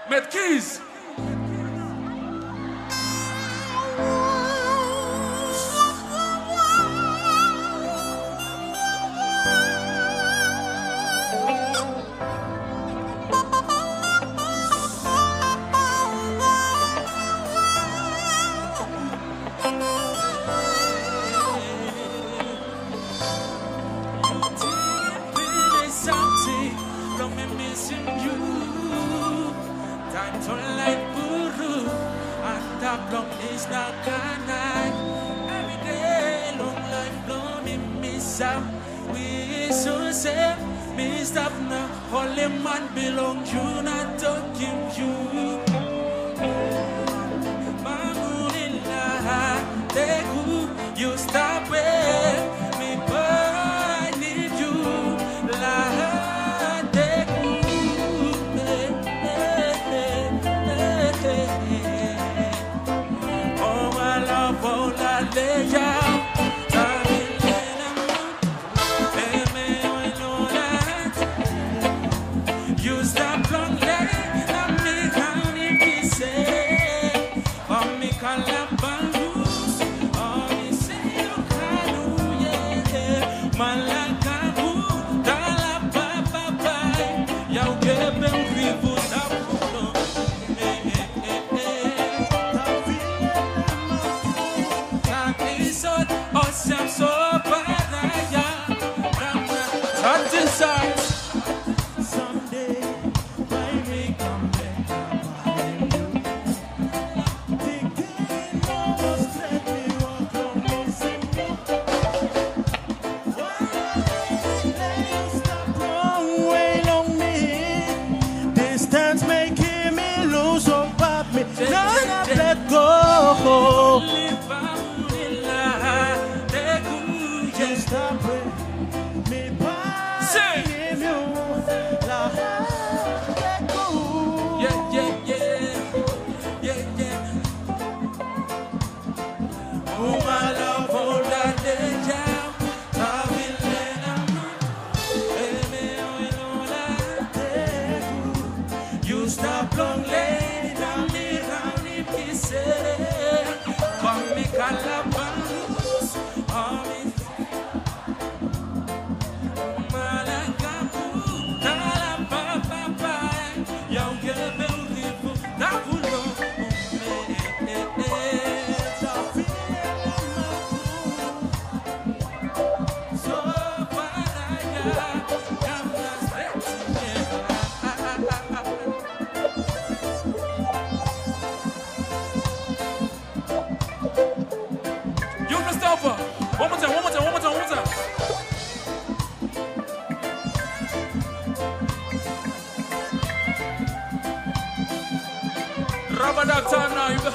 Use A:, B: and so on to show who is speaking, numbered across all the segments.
A: Met keys.
B: Holy man belong you, not to give you. Mamulila, Deku, you stop with me, but I need you. La, Deku, oh my love, oh la leja. Someday, when we come back, they can't almost let me walk on this anymore. Why let you stop wrong way on me? Distance making me lose hope of me. Not let go. Just stop with me. That time now, you got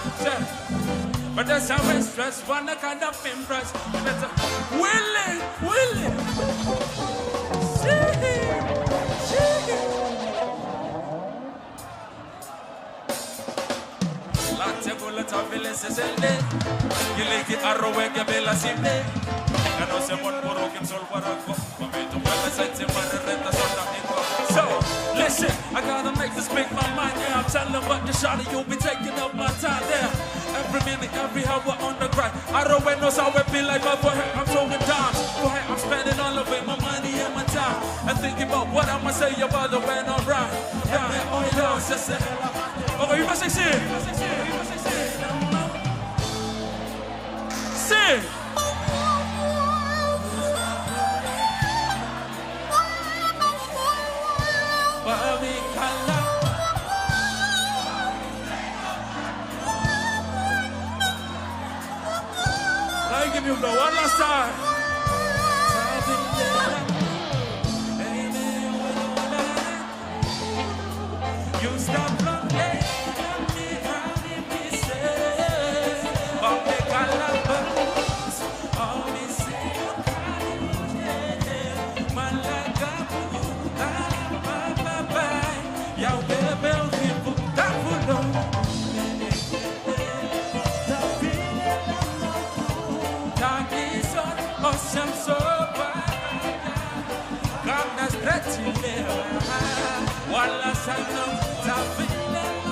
B: but that's how we stress, one kind of impress. Willie. Tavile seselde, gileki arroweke bela simde. Kano se mon porokim sol parako, momentum wala sente marreta sonda inko. So listen, I gotta make this speak my mind. Yeah, I'm telling about the shot, you'll be taking up my time there. Every minute, every hour on the grind. I don't know how it feel like, but for her, I'm throwing dimes. For her, I'm spending all of it, my money and my time. And thinking about what I'ma say about the when I'm right. Oh, you must say, see. Sing. Let me give you the one last time. You stop playing. Wala sana Tavile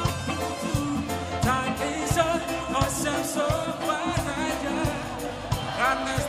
B: Madness